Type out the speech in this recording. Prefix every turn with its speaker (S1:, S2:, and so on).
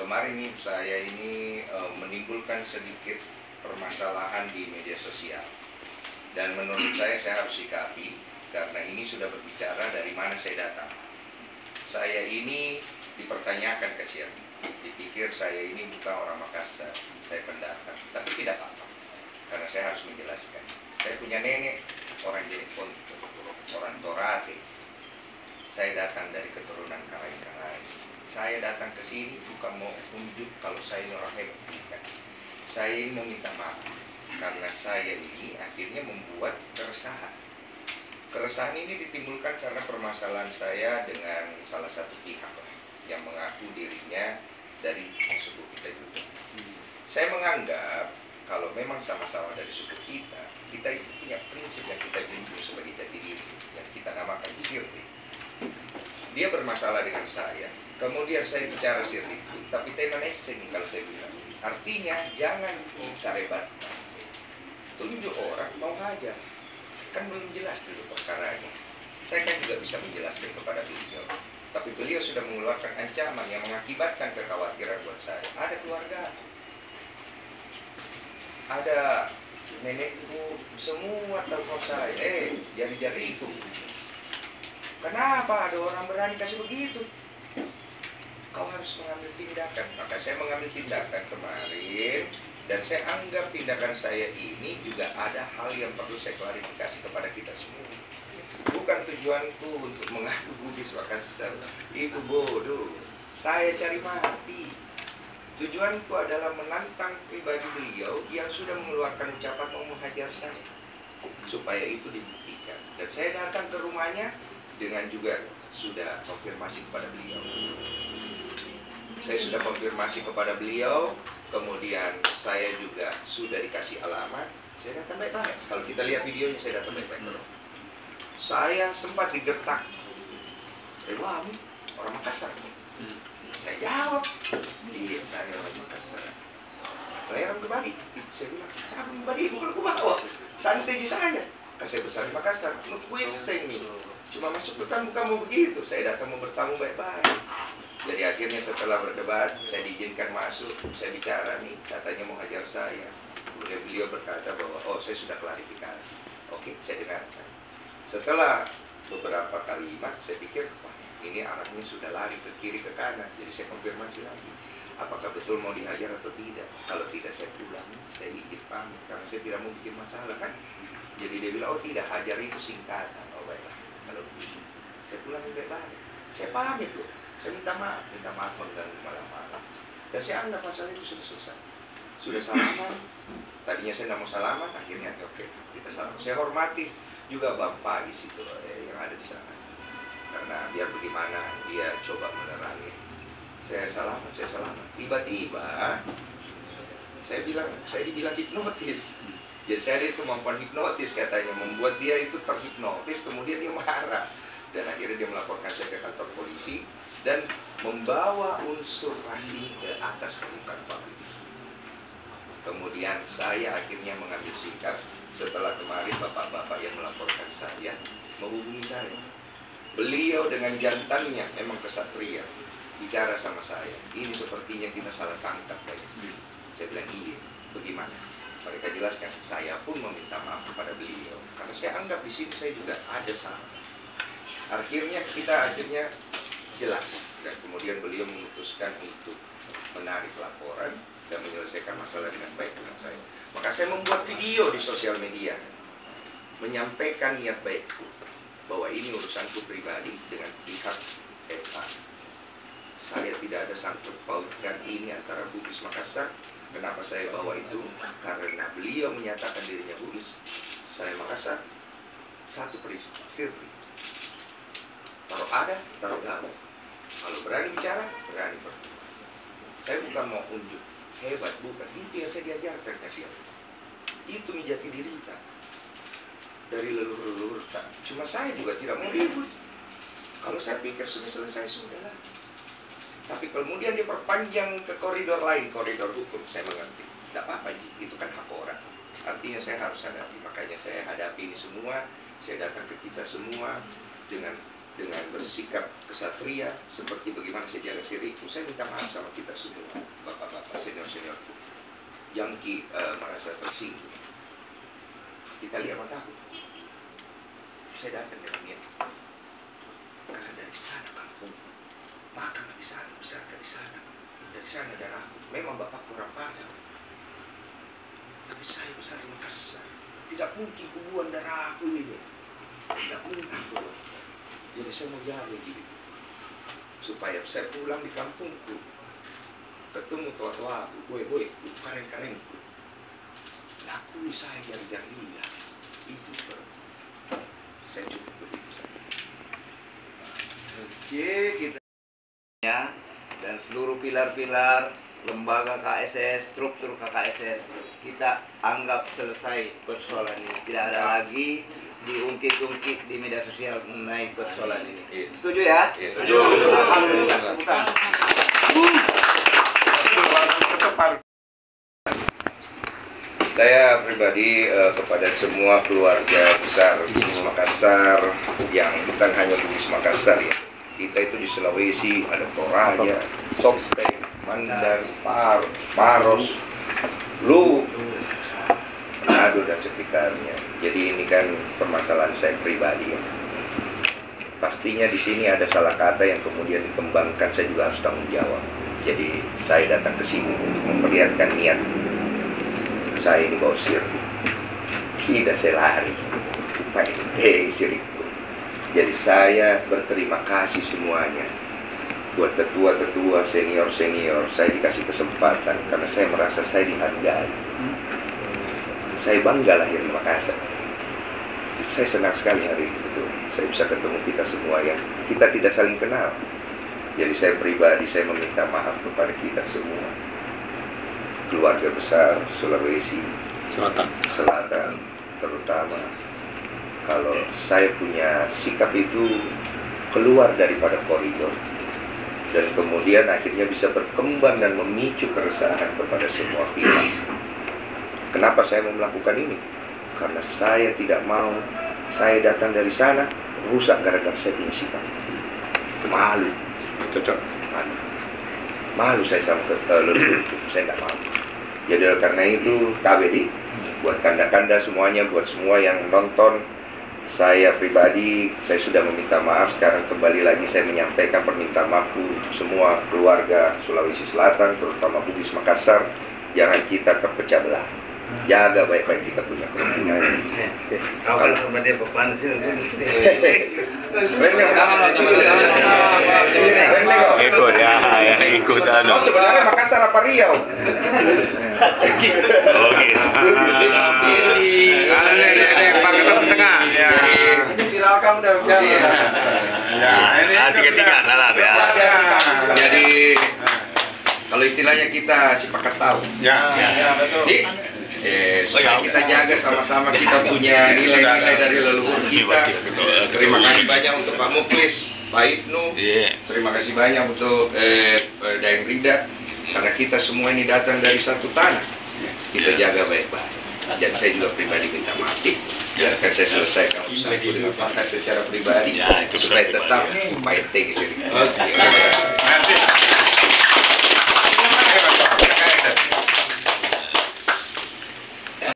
S1: kemarin nih saya ini menimbulkan sedikit permasalahan di media sosial. Dan menurut saya harus sikapi karena ini sudah berbicara dari mana saya datang. Saya ini dipertanyakan kasihan. Dipikir saya ini bukan orang Makassar, saya pendatang. Tapi tidak apa-apa, karena saya harus menjelaskan. Saya punya nenek orang Jepun, orang Torate. Saya datang dari keturunan Karai-Karai. Saya datang ke sini bukan mau tunjuk kalau saya ini orang hebat, bukan. Saya ini mau minta maaf karena saya ini akhirnya membuat keresahan. Keresahan ini ditimbulkan karena permasalahan saya dengan salah satu pihak lah, yang mengaku dirinya dari suku kita juga. Saya menganggap kalau memang sama-sama dari suku kita, kita itu punya prinsip yang kita junjung sebagai jati diri, yang kita namakan sirri. Dia bermasalah dengan saya, kemudian saya bicara sirri itu, tapi tema neseng kalau saya bilang. Artinya jangan sarebat, tunjuk orang mau hajar, kan belum jelas dulu perkaranya. Saya kan juga bisa menjelaskan kepada beliau, tapi beliau sudah mengeluarkan ancaman yang mengakibatkan kekhawatiran buat saya. Ada keluarga, ada nenekku, semua telepon saya, jari-jariku. Kenapa ada orang berani kasih begitu? Kau harus mengambil tindakan. Maka saya mengambil tindakan kemarin, dan saya anggap tindakan saya ini juga ada hal yang perlu saya klarifikasi kepada kita semua. Bukan tujuanku untuk mengadu Bugis Makassar, itu bodoh. Saya cari mati. Tujuanku adalah menantang pribadi beliau yang sudah mengeluarkan ucapan mau menghajar saya, supaya itu dibuktikan. Dan saya datang ke rumahnya dengan juga sudah konfirmasi kepada beliau. Saya sudah konfirmasi kepada beliau, kemudian saya juga sudah dikasih alamat. Saya datang baik-baik. Kalau kita lihat videonya, saya datang baik-baik. Saya sempat digertak. Wah, orang Makassar. Saya jawab, iya saya orang Makassar. Saya orang pribadi. Saya bilang, saya orang pribadi, bukan aku bawa. Santai aja saya. Saya besar di Makassar, ngepuiseng nih. Cuma masuk bertamu kamu begitu. Saya datang mau bertamu baik-baik. Jadi akhirnya setelah berdebat, saya diizinkan masuk. Saya bicara nih, katanya mau hajar saya. Kemudian beliau berkata bahwa, oh saya sudah klarifikasi. Oke, saya dengarkan. Setelah beberapa kalimat, saya pikir, wah ini arahnya sudah lari ke kiri ke kanan. Jadi saya konfirmasi lagi, apakah betul mau dihajar atau tidak. Kalau tidak, saya pulang, saya izin pamit karena saya tidak mau bikin masalah kan. Jadi dia bilang, oh tidak, hajar itu singkatan. Oh baiklah, kalau begitu saya pulang baik-baik. Saya pamit loh, saya minta maaf mengganggu malam-malam. Dan saya anggap masalah itu sudah selesai. Sudah salaman, tadinya saya tidak mau salaman, akhirnya oke, kita salaman. Saya hormati juga Bang Faiz itu yang ada di sana, karena biar bagaimana dia coba menerangi. Saya salaman. Tiba-tiba saya dibilang hipnotis. Jadi saya ada kemampuan hipnotis katanya, membuat dia itu terhipnotis, kemudian dia marah. Dan akhirnya dia melaporkan saya ke kantor polisi dan membawa unsur rasi ke atas permukaan publik. Kemudian saya akhirnya mengambil sikap setelah kemarin bapak-bapak yang melaporkan saya menghubungi saya. Beliau dengan jantannya memang kesatria bicara sama saya. Ini sepertinya kita salah tangkap banyak. Saya bilang iya, bagaimana? Mereka jelaskan, saya pun meminta maaf kepada beliau karena saya anggap di sini saya juga ada salah. Akhirnya kita jelas, dan kemudian beliau memutuskan untuk menarik laporan dan menyelesaikan masalah dengan baik dengan saya. Maka saya membuat video di sosial media menyampaikan niat baikku bahwa ini urusanku pribadi dengan pihak FA. Saya tidak ada sangkut pautkan ini antara Bugis Makassar. Kenapa saya bawa itu? Karena beliau menyatakan dirinya Bugis, saya Makassar. Satu prinsip, sirri. Taruh ada, taruh gaul. Kalau berani bicara, berani berbuat. Saya bukan mau unjuk hebat, bukan. Itu yang saya diajarkan kasihan. Itu menjadi diri kita dari leluhur-leluhur kita. Cuma saya juga tidak mau ribut. Kalau saya pikir sudah selesai, sudahlah. Tapi kemudian diperpanjang ke koridor lain, koridor hukum, saya mengerti. Tidak apa-apa, itu kan hak orang. Artinya saya harus hadapi, makanya saya hadapi ini semua. Saya datang ke kita semua dengan dengan bersikap kesatria seperti bagaimana saya jaga Riku. Saya minta maaf sama kita semua, bapak-bapak senior-senior, yang merasa tersinggung. Kita lihat mataku. Saya datang dengan niat, karena dari sana kampung, makan di sana, besarkan di sana, dari sana darahku. Memang bapak kurang pandang, tapi saya besar di Makassar. Tidak mungkin kubuang darah aku ini. Tidak mungkin. Jadi saya mau jaga gitu, supaya saya pulang di kampungku, ketemu tua-tua aku, boy, karen-karenku, lakui saya jari-jari lidah. Itu seperti saya cukup begitu saja.
S2: Oke, kita ya, dan seluruh pilar-pilar lembaga KSS, struktur KKSS kita anggap selesai persoalan ini. Tidak ada lagi diungkit-ungkit di media sosial mengenai persoalan ini. Setuju ya?
S1: Setuju.
S2: Alhamdulillah.
S1: Saya pribadi kepada semua keluarga besar Bugis Makassar, yang bukan hanya Bugis Makassar ya. Kita itu di Sulawesi ada Toraja, Sopeng, Mandar, Paros, Lu, Manado dan sekitarnya. Jadi ini kan permasalahan saya pribadi ya. Pastinya di sini ada salah kata yang kemudian dikembangkan, saya juga harus tanggung jawab. Jadi saya datang ke sini untuk memperlihatkan niat saya ini bawa sirku. Tidak saya lari, Pak Ente sirku. Jadi saya berterima kasih semuanya. Buat tetua-tetua, senior-senior, saya dikasih kesempatan karena saya merasa saya dihargai. Saya bangga lahir di Makassar. Saya senang sekali hari ini, betul. Saya bisa ketemu kita semua yang kita tidak saling kenal. Jadi saya pribadi, saya meminta maaf kepada kita semua. Keluarga besar Sulawesi Selatan terutama, kalau saya punya sikap itu keluar daripada koridor dan kemudian akhirnya bisa berkembang dan memicu keresahan kepada semua pihak. Kenapa saya mau melakukan ini? Karena saya tidak mau saya datang dari sana rusak gara-gara saya punya sikap. Malu. Malu saya sama leluhur, saya nggak mau. Jadi karena itu KBD, buat kanda-kanda semuanya, buat semua yang nonton, saya pribadi, saya sudah meminta maaf. Sekarang kembali lagi saya menyampaikan permintaan maafku untuk semua keluarga Sulawesi Selatan, terutama Bugis Makassar. Jangan kita terpecah belah. Jaga baik-baik kita punya kerukunan.
S3: Kalau sama dia pepan sih,
S4: ikut ya, yang ikut anu.
S1: Oh sebenarnya Makassar apa Riau?
S4: Tengah. Ya.
S3: ini viral kamu udah jalan.
S4: Ya, ini tiga salah ya.
S1: Jadi kalau istilahnya kita sepakat tahu.
S4: Ya,
S3: betul.
S1: Jadi, supaya kita jaga sama-sama, kita punya nilai-nilai dari leluhur kita. Terima kasih banyak untuk Pak Muklis, Pak Ibnu. Terima kasih banyak untuk Daeng Rida. Karena kita semua ini datang dari satu tanah. Kita jaga baik-baik. Dan saya juga pribadi minta maaf. Biarkan saya selesaikan usahaku dengan Pak secara pribadi. Supaya tetap Pak Ente di sini.